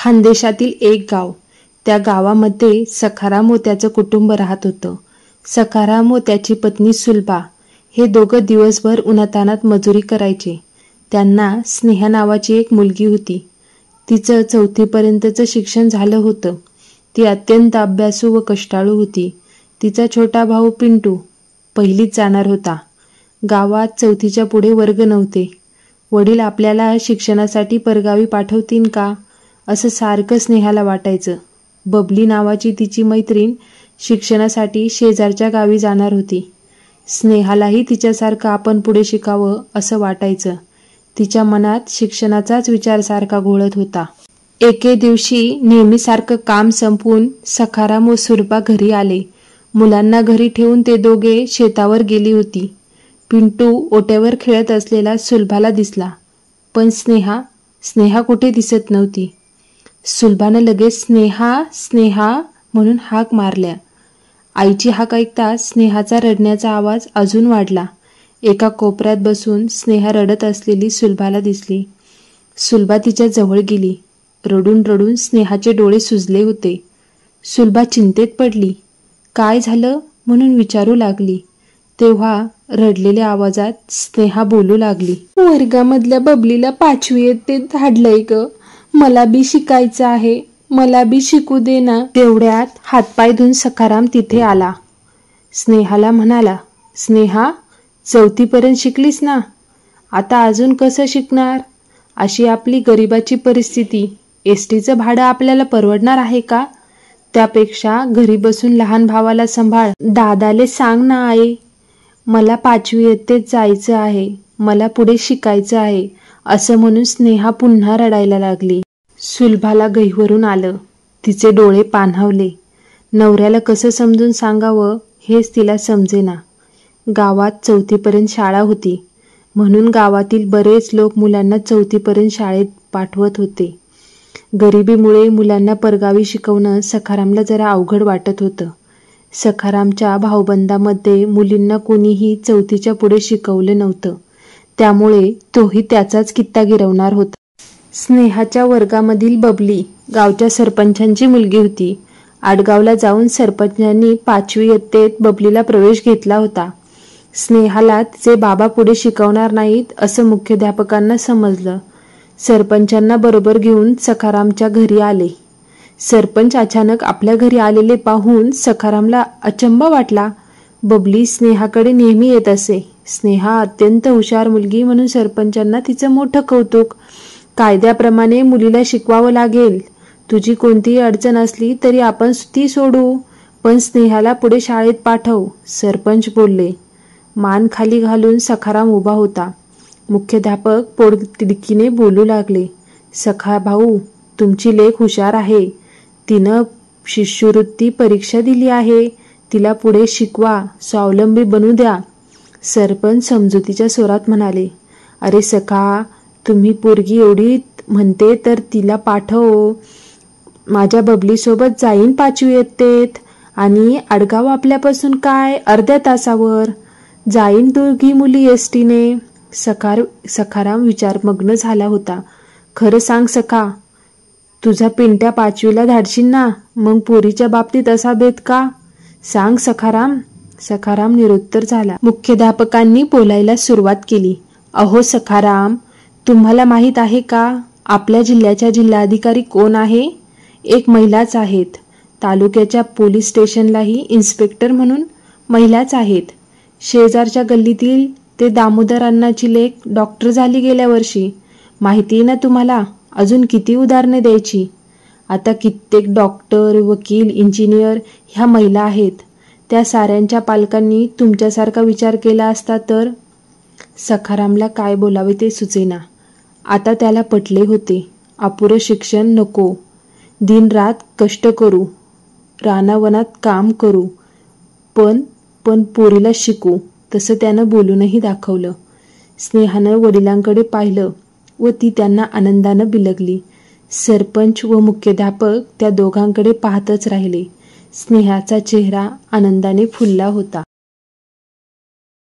खानदेशातील एक गाव. त्या गावामध्ये सखाराम व त्याचं कुटुंब राहत होतं. सखाराम व त्याची पत्नी सुलभा हे दोघं दिवसभर उन्हातान्हात मजुरी करायचे. त्यांना स्नेहा नावाची एक मुलगी होती. तिचं 4थी पर्यंतचं शिक्षण झालं होतं. ती अत्यंत अभ्यासू व कष्टाळू होती. तिचा छोटा भाऊ पिंटू पहिलीत जाणार होता. गावात 4थीच्या पुढे वर्ग नव्हते. वडील आपल्याला शिक्षणासाठी परगावी पाठवतील का असं सारखं स्नेहाला वाटायचं. बबली नावाची तिची मैत्रीण शिक्षणासाठी शेजारच्या गावी जाणार होती. स्नेहालाही तिच्यासारखं आपण पुढे शिकावं असं वाटायचं. तिच्या मनात शिक्षणाचाच विचार सारखा घोळत होता. एके दिवशी नेहमीसारखं काम संपवून सखाराम व सुलभा घरी आले. मुलांना घरी ठेवून ते दोघे शेतावर गेली होती. पिंटू ओट्यावर खेळत असलेला सुलभाला दिसला, पण स्नेहा कुठे दिसत नव्हती. सुलभानं लगेच स्नेहा स्नेहा म्हणून हाक मारल्या. आईची हाक ऐकता स्नेहाचा रडण्याचा आवाज अजून वाढला. एका कोपऱ्यात बसून स्नेहा रडत असलेली सुलभाला दिसली. सुलभा तिच्या जवळ गेली. रडून रडून स्नेहाचे डोळे सुजले होते. सुलभा चिंतेत पडली. काय झालं म्हणून विचारू लागली. तेव्हा रडलेल्या आवाजात स्नेहा बोलू लागली. वर्गामधल्या बबलीला 5वी इयत्तेत धाडलंय ग. मला बी शिकायचं आहे. मला बी शिकू दे ना. तेवढ्यात हातपाय धुवून सखाराम तिथे आला. स्नेहाला म्हणाला, स्नेहा 4थी पर्यंत शिकलीस ना, आता अजून कसं शिकणार? अशी आपली गरिबाची परिस्थिती. एसटीचं भाडं आपल्याला परवडणार आहे का? त्यापेक्षा घरी बसून लहान भावाला सांभाळ. दादाले सांग ना आई, मला 5वी इयत्तेत जायचं आहे. मला पुढे शिकायचं आहे असं म्हणून स्नेहा पुन्हा रडायला लागली. सुलभाला गहिवरून आलं. तिचे डोळे पाणावले. नवऱ्याला कसं समजून सांगावं हेच तिला समजेना. गावात 4थी पर्यंत शाळा होती म्हणून गावातील बरेच लोक मुलांना 4थी पर्यंत शाळेत पाठवत होते. गरिबीमुळे मुलांना परगावी शिकवणं सखारामला जरा अवघड वाटत होतं. सखारामच्या भाऊबंदामध्ये मुलींना कोणीही 4थीच्या पुढे शिकवलं नव्हतं. त्यामुळे तोही त्याचाच कित्ता गिरवणार होता. स्नेहाच्या वर्गामधील बबली गावच्या सरपंचांची मुलगी होती. आडगावला जाऊन सरपंचांनी 5वी इयत्तेत बबलीला प्रवेश घेतला होता. स्नेहाला तिचे बाबा पुढे शिकवणार नाहीत असं मुख्याध्यापकांना समजलं. सरपंचांना बरोबर घेऊन सखारामच्या घरी आले. सरपंच अचानक आपल्या घरी आलेले पाहून सखारामला अचंबा वाटला. बबली स्नेहाकडे नेहमी येत असे. स्नेहा अत्यंत हुशार मुलगी म्हणून सरपंचांना तिचं मोठं कौतुक. कायद्याप्रमाणे मुलीला शिकवावं लागेल. तुझी कोणतीही अडचण असली तरी आपण ती सोडू, पण स्नेहाला पुढे शाळेत पाठव, सरपंच बोलले. मान खाली घालून सखाराम उभा होता. मुख्याध्यापक पोटतिडकीने बोलू लागले. सखा भाऊ, तुमची लेक हुशार आहे. तिनं शिष्यवृत्ती परीक्षा दिली आहे. तिला पुढे शिकवा, स्वावलंबी बनू द्या. सरपंच समजुतीच्या स्वरात म्हणाले. अरे सखा, तुम्ही पोरगी एवढी म्हणते तर तिला पाठव. माझ्या बबलीसोबत जाईन 5वी इयत्तेत. आणि आडगाव आपल्यापासून काय अर्ध्या तासावर. जाईन दोघी मुली एसटीने. सखाराम विचारमग्न झाला होता. खरं सांग सखा, तुझा पिंट्या 5वीला धाडशील ना? मग पोरीच्या बाबतीत असा भेद का? सांग सखाराम. सखाराम निरुत्तर झाला. मुख्याध्यापकांनी बोलायला सुरुवात केली. अहो सखाराम, तुम्हाला माहीत आहे का आपल्या जिल्ह्याच्या जिल्हाधिकारी कोण आहे? एक महिलाच आहेत. तालुक्याच्या पोलीस स्टेशनलाही इन्स्पेक्टर म्हणून महिलाच आहेत. शेजारच्या गल्लीतील ते दामोदर अण्णाची लेक डॉक्टर झाली गेल्या वर्षी. माहिती आहे ना तुम्हाला? अजून किती उदाहरणे द्यायची. आता कित्येक डॉक्टर, वकील, इंजिनियर ह्या महिला आहेत. त्या साऱ्यांच्या पालकांनी तुमच्यासारखा विचार केला असता तर. सखारामला काय बोलावे ते सुचेना. आता त्याला पटले होते. अपुरं शिक्षण नको. दिनरात कष्ट करू, रानावनात काम करू, पण पोरीला शिकू, तसं त्यानं बोलूनही दाखवलं. स्नेहानं वडिलांकडे पाहिलं व ती त्यांना आनंदानं बिलगली. सरपंच व मुख्याध्यापक त्या दोघांकडे पाहतच राहिले. स्नेहाचा चेहरा आनंदाने फुलला होता.